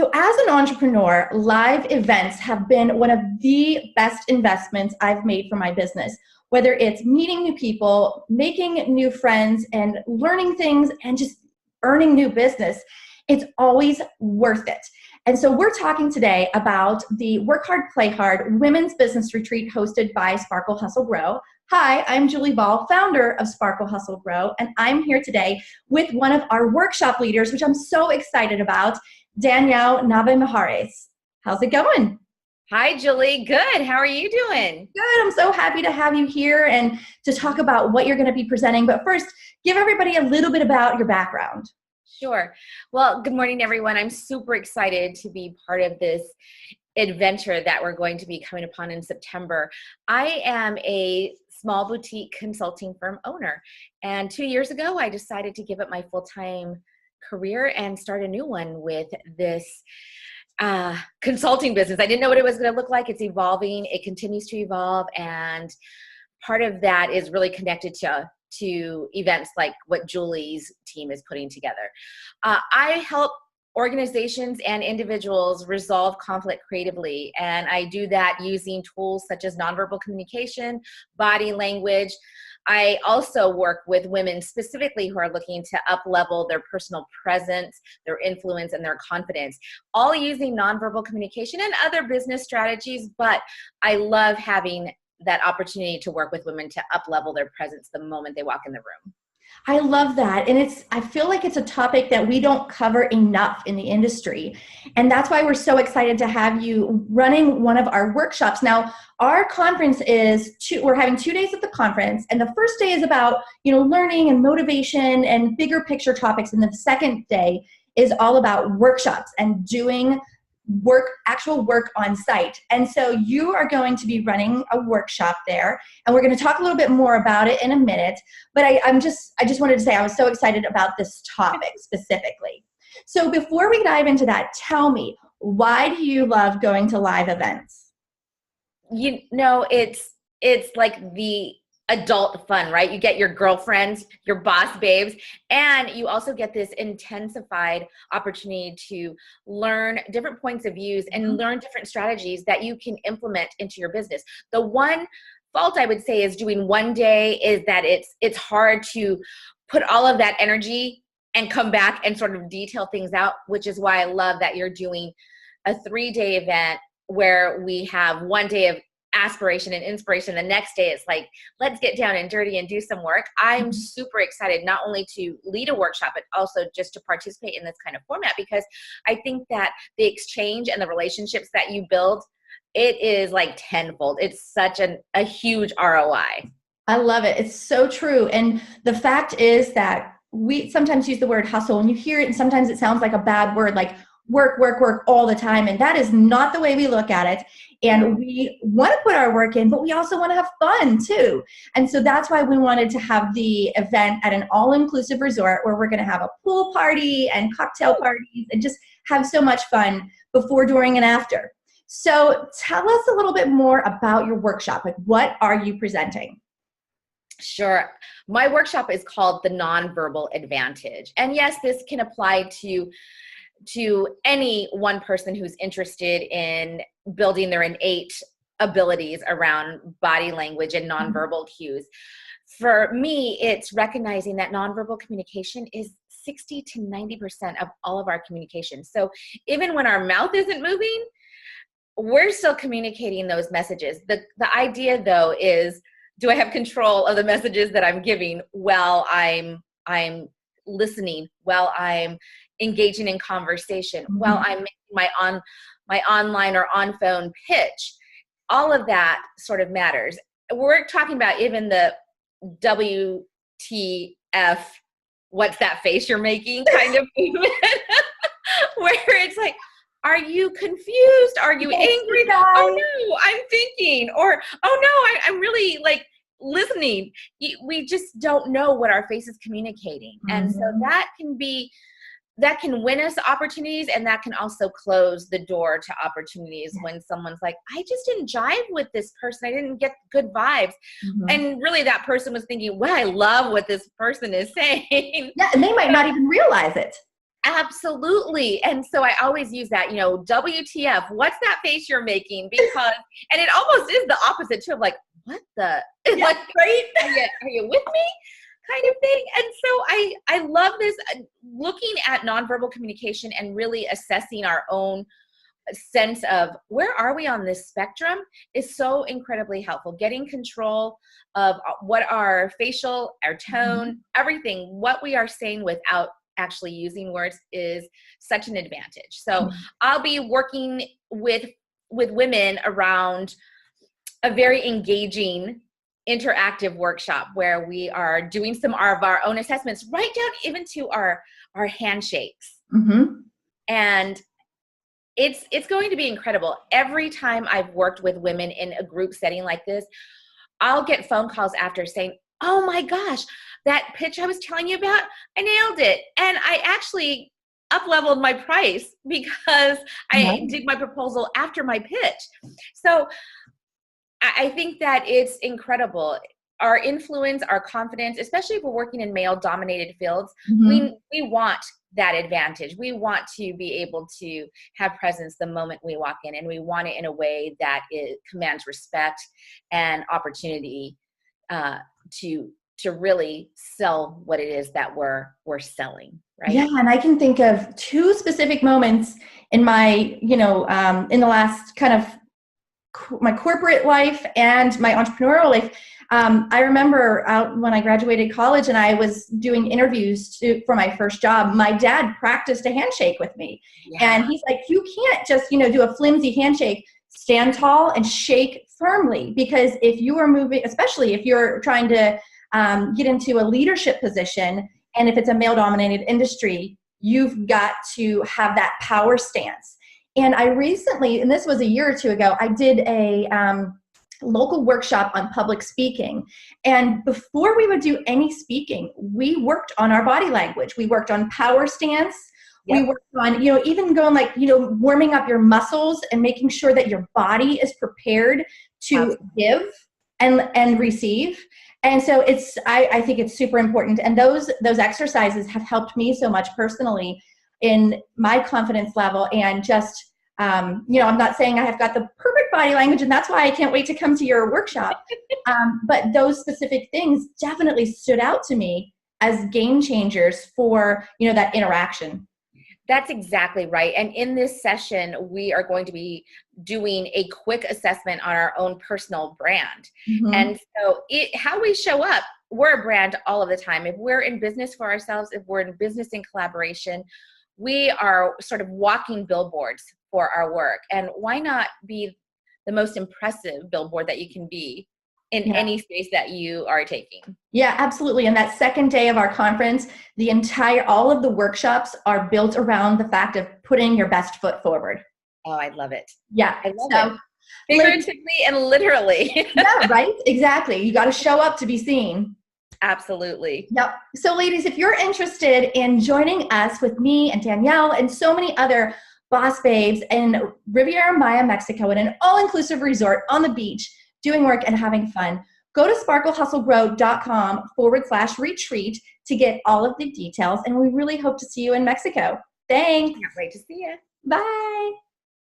So as an entrepreneur, live events have been one of the best investments I've made for my business, whether it's meeting new people, making new friends, and learning things and just earning new business. It's always worth it. And so we're talking today about the Work Hard, Play Hard Women's Business Retreat hosted by Sparkle Hustle Grow. Hi, I'm Julie Ball, founder of Sparkle Hustle Grow, and I'm here today with one of our workshop leaders, which I'm so excited about, Danielle Nava-Mijares. How's it going? Hi, Julie. Good. How are you doing? Good. I'm so happy to have you here and to talk about what you're going to be presenting. But first, give everybody a little bit about your background. Sure. Well, good morning, everyone. I'm super excited to be part of this adventure that we're going to be coming upon in September. I am a small boutique consulting firm owner, and 2 years ago, I decided to give up my full-time career and start a new one with this consulting business. I didn't know what it was going to look like. It's evolving. It continues to evolve, and part of that is really connected to events like what Julie's team is putting together. I help organizations and individuals resolve conflict creatively, and I do that using tools such as nonverbal communication, body language. I also work with women specifically who are looking to up-level their personal presence, their influence, and their confidence, all using nonverbal communication and other business strategies. But I love having that opportunity to work with women to up-level their presence the moment they walk in the room. I love that. And I feel like it's a topic that we don't cover enough in the industry. And that's why we're so excited to have you running one of our workshops. Now, our conference we're having 2 days at the conference. And the first day is about, learning and motivation and bigger picture topics. And the second day is all about workshops and doing actual work on site. And so you are going to be running a workshop there, and we're going to talk a little bit more about it in a minute. But I just wanted to say I was so excited about this topic specifically. So before we dive into that, tell me, why do you love going to live events? It's like the adult fun, right? You get your girlfriends, your boss babes, and you also get this intensified opportunity to learn different points of views and learn different strategies that you can implement into your business. The one fault I would say is doing one day is that it's hard to put all of that energy and come back and sort of detail things out, which is why I love that you're doing a 3-day event where we have 1 day of aspiration and inspiration. The next day it's like, let's get down and dirty and do some work. I'm super excited not only to lead a workshop, but also just to participate in this kind of format, because I think that the exchange and the relationships that you build, it is like tenfold. It's such a huge ROI. I love it. It's so true. And the fact is that we sometimes use the word hustle, and you hear it and sometimes it sounds like a bad word, like work, work, work all the time. And that is not the way we look at it. And we want to put our work in, but we also want to have fun too. And so that's why we wanted to have the event at an all-inclusive resort where we're going to have a pool party and cocktail parties and just have so much fun before, during, and after. So tell us a little bit more about your workshop. Like, what are you presenting? Sure. My workshop is called The Nonverbal Advantage. And yes, this can apply to any one person who's interested in building their innate abilities around body language and nonverbal cues. For me, it's recognizing that nonverbal communication is 60 to 90% of all of our communication. So even when our mouth isn't moving, we're still communicating those messages. The idea, though, is, do I have control of the messages that I'm giving while I'm listening, while I'm engaging in conversation, while I'm making my online or on phone pitch? All of that sort of matters. We're talking about even the WTF, what's that face you're making kind of movement, where it's like, are you confused? Are you angry? Oh no, I'm thinking. Or, oh no, I'm really like listening. We just don't know what our face is communicating. And so that can win us opportunities, and that can also close the door to opportunities when someone's like, I just didn't jive with this person. I didn't get good vibes. And really that person was thinking, well, I love what this person is saying. Yeah, and they might not even realize it. Absolutely. And so I always use that, WTF, what's that face you're making? Because, and it almost is the opposite too, of like, what the, Yeah, like, right? are you with me? Kind of thing. And so I love this, looking at nonverbal communication and really assessing our own sense of where are we on this spectrum is so incredibly helpful. Getting control of what our facial, our tone, everything, what we are saying without actually using words is such an advantage. So I'll be working with women around a very engaging interactive workshop where we are doing some of our own assessments, right down even to our handshakes. And it's going to be incredible. Every time I've worked with women in a group setting like this, I'll get phone calls after saying, oh my gosh, that pitch I was telling you about, I nailed it. And I actually up-leveled my price because I did my proposal after my pitch. So I think that it's incredible. Our influence, our confidence, especially if we're working in male-dominated fields, we want that advantage. We want to be able to have presence the moment we walk in, and we want it in a way that it commands respect and opportunity to really sell what it is that we're selling, right? Yeah, and I can think of two specific moments in my, in the last kind of my corporate life and my entrepreneurial life. I remember when I graduated college and I was doing interviews for my first job, my dad practiced a handshake with me. Yeah. And he's like, you can't just, do a flimsy handshake. Stand tall and shake firmly, because if you are moving, especially if you're trying to get into a leadership position, and if it's a male-dominated industry, you've got to have that power stance. And I recently, and this was a year or two ago, I did a local workshop on public speaking. And before we would do any speaking, we worked on our body language. We worked on power stance. Yep. We worked on, even going like, warming up your muscles and making sure that your body is prepared to give and receive. And so I think it's super important. And those exercises have helped me so much personally in my confidence level, and just, I'm not saying I have got the perfect body language, and that's why I can't wait to come to your workshop. But those specific things definitely stood out to me as game changers for, that interaction. That's exactly right. And in this session, we are going to be doing a quick assessment on our own personal brand. And so how we show up, we're a brand all of the time. If we're in business for ourselves, if we're in business in collaboration, we are sort of walking billboards for our work. And why not be the most impressive billboard that you can be in any space that you are taking? Yeah, absolutely. And that second day of our conference, all of the workshops are built around the fact of putting your best foot forward. Oh, I love it. Yeah. I love it. Figuratively and literally. Yeah, right? Exactly. You got to show up to be seen. Absolutely. Yep. So ladies, if you're interested in joining us with me and Danielle and so many other boss babes in Riviera Maya, Mexico, in an all-inclusive resort on the beach, doing work and having fun, go to sparklehustlegrow.com/retreat to get all of the details. And we really hope to see you in Mexico. Thanks. Can't wait to see you. Bye.